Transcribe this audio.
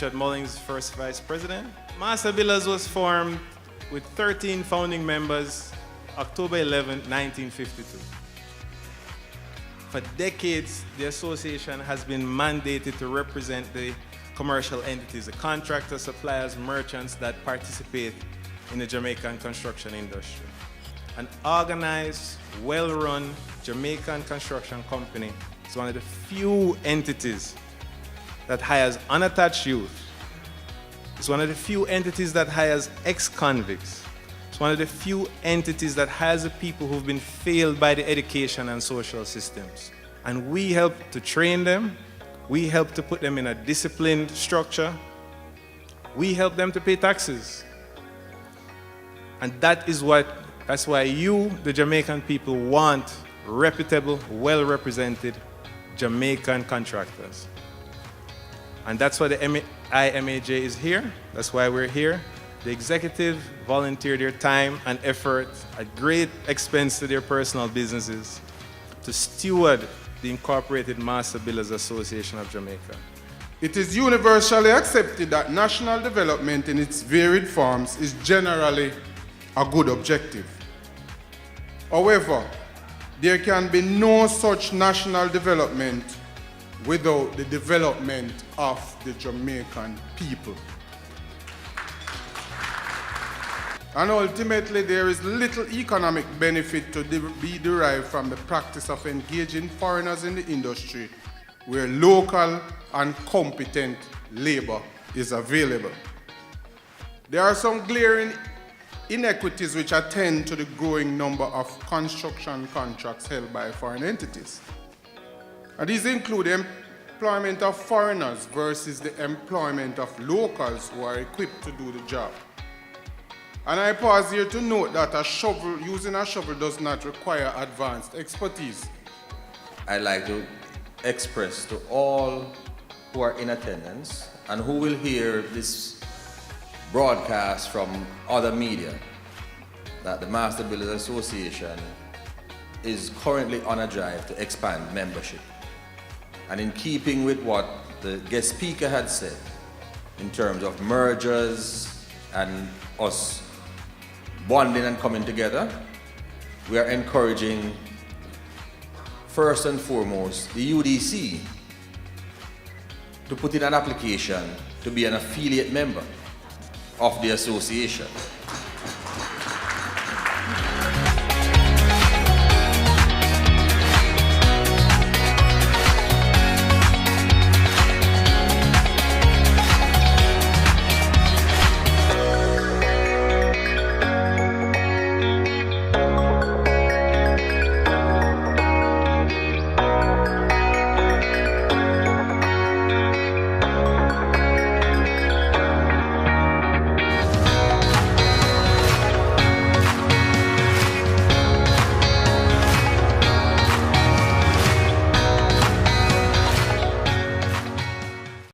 Richard Mullings, first vice president. Master Builders was formed with 13 founding members, October 11, 1952. For decades, the association has been mandated to represent the commercial entities, the contractors, suppliers, merchants that participate in the Jamaican construction industry. An organized, well-run Jamaican construction company is one of the few entities that hires unattached youth. It's one of the few entities that hires ex-convicts. It's one of the few entities that hires the people who've been failed by the education and social systems. And we help to train them. We help to put them in a disciplined structure. We help them to pay taxes. And that's why you, the Jamaican people, want reputable, well-represented Jamaican contractors. And that's why the IMAJ is here. That's why we're here. The executive volunteered their time and effort at great expense to their personal businesses to steward the Incorporated Master Builders Association of Jamaica. It is universally accepted that national development in its varied forms is generally a good objective. However, there can be no such national development without the development of the Jamaican people. And ultimately, there is little economic benefit to be derived from the practice of engaging foreigners in the industry where local and competent labor is available. There are some glaring inequities which attend to the growing number of construction contracts held by foreign entities. And these include the employment of foreigners versus the employment of locals who are equipped to do the job. And I pause here to note that using a shovel does not require advanced expertise. I'd like to express to all who are in attendance and who will hear this broadcast from other media that the Master Builders Association is currently on a drive to expand membership. And in keeping with what the guest speaker had said in terms of mergers and us bonding and coming together, we are encouraging first and foremost the UDC to put in an application to be an affiliate member of the association.